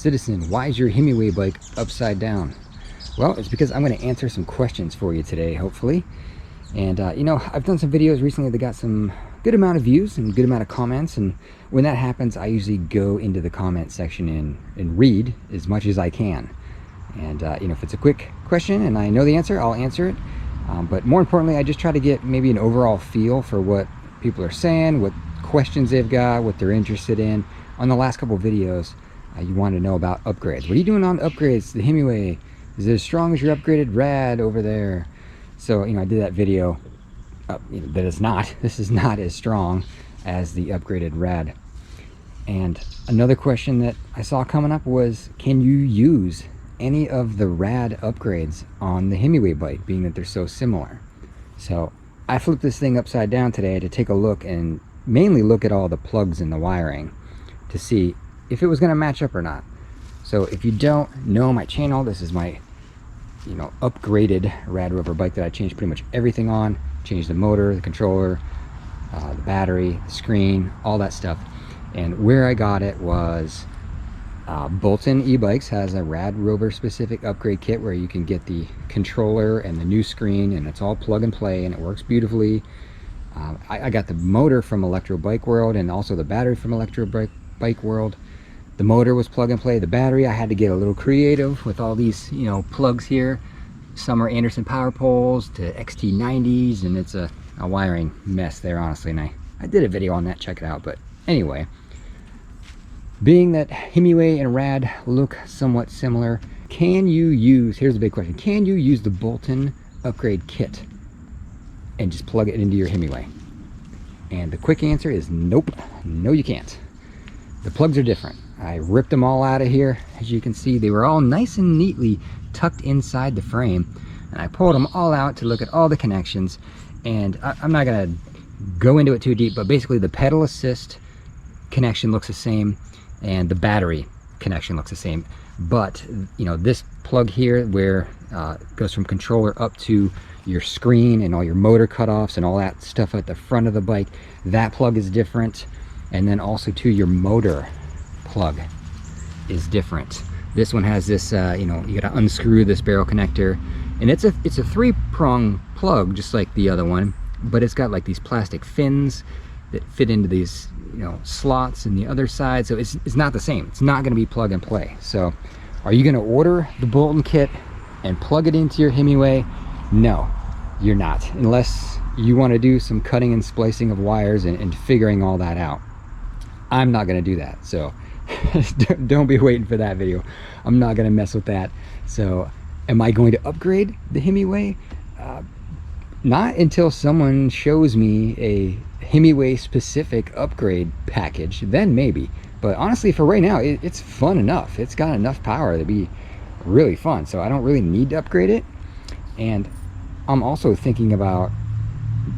Citizen, why is your Himiway bike upside down? Well, it's because I'm going to answer some questions for you today, hopefully. And you know, I've done some videos recently that got some good amount of views and good amount of comments, and when that happens, I usually go into the comment section and read as much as I can. And you know, if it's a quick question and I know the answer, I'll answer it. But more importantly, I just try to get maybe an overall feel for what people are saying, what questions they've got, what they're interested in. On the last couple of videos, you wanted to know about upgrades. What are you doing on upgrades? The Himiway, is it as strong as your upgraded Rad over there? So, you know, I did that video. You know, this is not as strong as the upgraded Rad. And another question that I saw coming up was, can you use any of the Rad upgrades on the Himiway bike, being that they're so similar? So I flipped this thing upside down today to take a look and mainly look at all the plugs in the wiring to see if it was going to match up or not. So if you don't know my channel, this is my, you know, upgraded Radrover bike that I changed pretty much everything on. Changed the motor, the controller, the battery, the screen, all that stuff. And where I got it was Bolton e-bikes has a Radrover specific upgrade kit where you can get the controller and the new screen, and it's all plug and play and it works beautifully. I got the motor from Electro Bike World and also the battery from Electro Bike World. The motor was plug and play. The battery, I had to get a little creative with all these, you know, plugs here. Some are Anderson power poles to XT90s, and it's a wiring mess there, honestly. And I did a video on that, check it out. But anyway, being that Himiway and Rad look somewhat similar, can you use, here's the big question, can you use the Bolton upgrade kit and just plug it into your Himiway? And the quick answer is nope, no you can't. The plugs are different. I ripped them all out of here. As you can see, they were all nice and neatly tucked inside the frame, and I pulled them all out to look at all the connections. And I'm not gonna go into it too deep, but basically the pedal assist connection looks the same and the battery connection looks the same. But you know, this plug here where it goes from controller up to your screen and all your motor cutoffs and all that stuff at the front of the bike, that plug is different. And then also to your motor plug is different. This one has this, you know, you gotta unscrew this barrel connector, and it's a 3-prong plug just like the other one, but it's got like these plastic fins that fit into these, you know, slots in the other side. So it's not the same. It's not gonna be plug and play. So are you gonna order the Bolton kit and plug it into your Himiway? No, you're not, unless you want to do some cutting and splicing of wires and figuring all that out. I'm not gonna do that, so don't be waiting for that video. I'm not gonna mess with that. So am I going to upgrade the Himiway? Not until someone shows me a Himiway specific upgrade package, then maybe. But honestly, for right now, it's fun enough. It's got enough power to be really fun, so I don't really need to upgrade it. And I'm also thinking about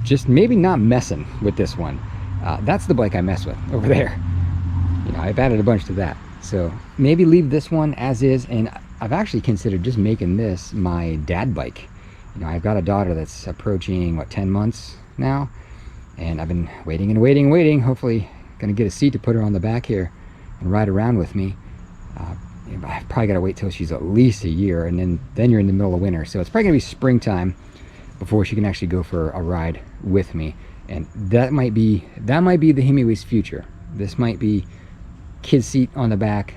just maybe not messing with this one. That's the bike I mess with over there. You know, I've added a bunch to that. So maybe leave this one as is, and I've actually considered just making this my dad bike. You know, I've got a daughter that's approaching, what, 10 months now? And I've been waiting and waiting and waiting. Hopefully gonna get a seat to put her on the back here and ride around with me. I've probably gotta wait till she's at least a year, and then you're in the middle of winter. So it's probably gonna be springtime before she can actually go for a ride with me. And that might be the Himiway's future. This might be kid seat on the back,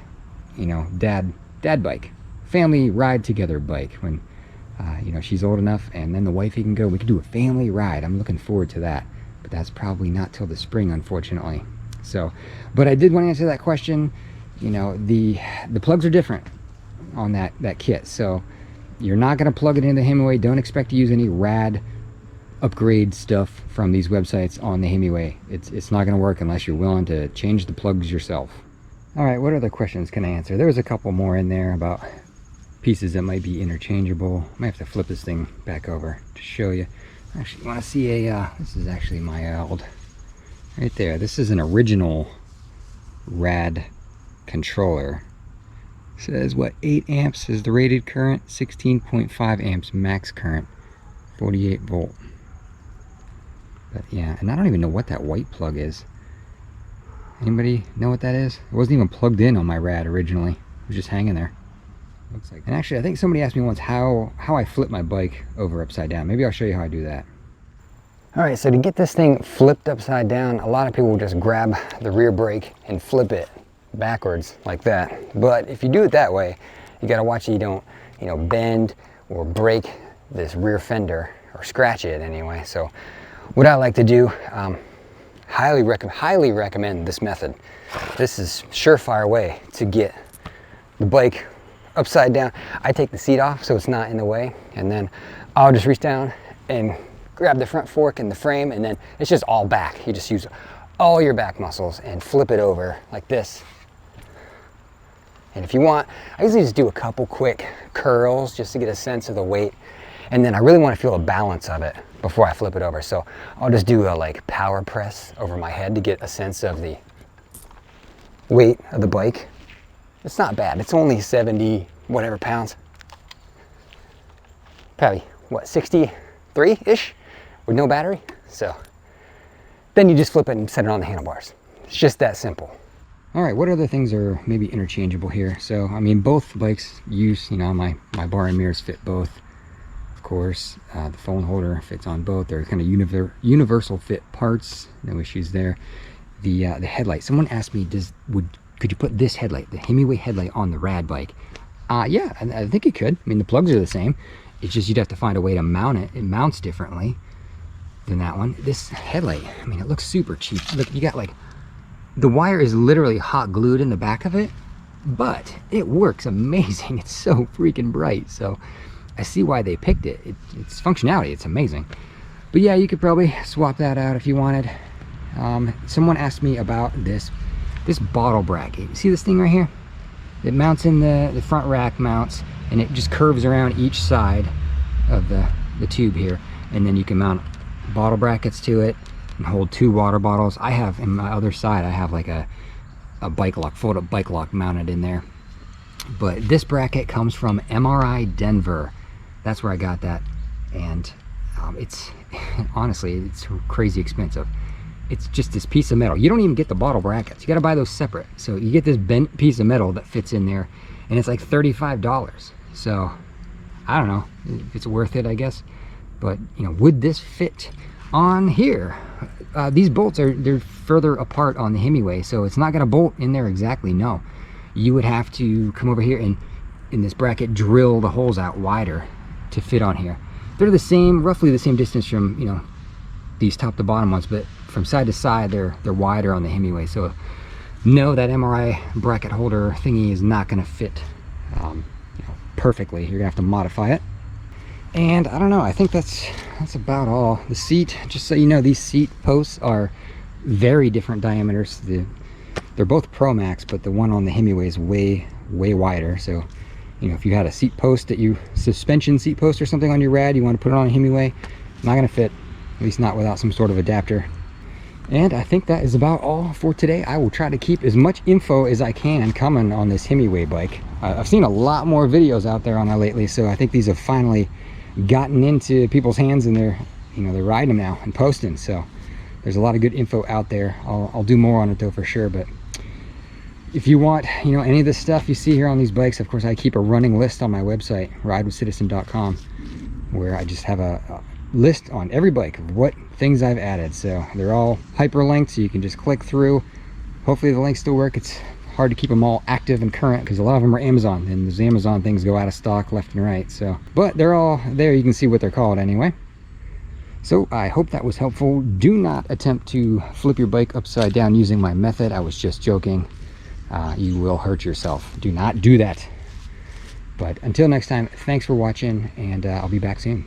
you know, dad bike, family ride together bike when you know, she's old enough, and then the wifey can go. We can do a family ride. I'm looking forward to that, but that's probably not till the spring, unfortunately. So, but I did want to answer that question. You know, the plugs are different on that kit, so you're not going to plug it into the Himiway. Don't expect to use any Rad upgrade stuff from these websites on the Himiway. It's not going to work unless you're willing to change the plugs yourself. All right, what other questions can I answer? There was a couple more in there about pieces that might be interchangeable. I might have to flip this thing back over to show you. Actually, you want to see this is actually my old, right there. This is an original Rad controller. It says, what, 8 amps is the rated current, 16.5 amps max current, 48 volt. But yeah, and I don't even know what that white plug is. Anybody know what that is? It wasn't even plugged in on my Rad originally. was just hanging there. Looks like. And actually, I think somebody asked me once how I flip my bike over upside down. Maybe I'll show you how I do that. All right, so to get this thing flipped upside down, a lot of people will just grab the rear brake and flip it backwards like that. But if you do it that way, you got to watch that you don't, bend or break this rear fender or scratch it anyway. So what I like to do, highly recommend this method. This is surefire way to get the bike upside down. I take the seat off so it's not in the way, and then I'll just reach down and grab the front fork and the frame, and then it's just all back. You just use all your back muscles and flip it over like this. And if you want, I usually just do a couple quick curls just to get a sense of the weight, and then I really want to feel a balance of it before I flip it over. So I'll just do a like power press over my head to get a sense of the weight of the bike. It's not bad. It's only 70 whatever pounds. Probably what, 63-ish with no battery. So then you just flip it and set it on the handlebars. It's just that simple. All right, what other things are maybe interchangeable here? So I mean, both bikes use, my bar and mirrors fit both. Of course, the phone holder fits on both. They're kind of universal fit parts. No issues there. The headlight. Someone asked me, could you put this headlight, the Himiway headlight, on the Rad bike? Yeah, I think you could. I mean, the plugs are the same. It's just you'd have to find a way to mount it. It mounts differently than that one. This headlight, I mean, it looks super cheap. Look, you got like, the wire is literally hot glued in the back of it, but it works amazing. It's so freaking bright. So I see why they picked it. It's functionality, it's amazing. But yeah, you could probably swap that out if you wanted. Someone asked me about this bottle bracket. See this thing right here? It mounts in the front rack mounts, and it just curves around each side of the tube here, and then you can mount bottle brackets to it and hold 2 water bottles. I have, in my other side, I have like a bike lock, fold-up bike lock mounted in there. But this bracket comes from MRI Denver. That's where I got that, and it's honestly, it's crazy expensive. It's just this piece of metal. You don't even get the bottle brackets. You got to buy those separate. So you get this bent piece of metal that fits in there, and it's like $35. So I don't know if it's worth it, I guess. But would this fit on here? These bolts they're further apart on the Himiway, so it's not going to bolt in there exactly. No, you would have to come over here and in this bracket drill the holes out wider to fit on here. They're the same, roughly the same distance from these top to bottom ones, but from side to side they're wider on the Himiway. So no, that MRI bracket holder thingy is not going to fit perfectly. You're gonna have to modify it. And I don't know, I think that's about all. The seat, just so you know, these seat posts are very different diameters. They're both Pro Max, but the one on the Himiway is way wider. So if you had a seat post suspension seat post or something on your Rad, you want to put it on a Himiway, not gonna fit, at least not without some sort of adapter. And I think that is about all for today. I will try to keep as much info as I can coming on this Himiway bike. I've seen a lot more videos out there on it lately, so I think these have finally gotten into people's hands, and they're riding them now and posting. So there's a lot of good info out there. I'll do more on it though for sure. But if you want any of this stuff you see here on these bikes, of course I keep a running list on my website, ridewithcitizen.com, where I just have a list on every bike of what things I've added. So they're all hyperlinked, so you can just click through. Hopefully the links still work. It's hard to keep them all active and current because a lot of them are Amazon, and those Amazon things go out of stock left and right. So, but they're all there. You can see what they're called anyway. So I hope that was helpful. Do not attempt to flip your bike upside down using my method. I was just joking. You will hurt yourself. Do not do that. But until next time, thanks for watching, and I'll be back soon.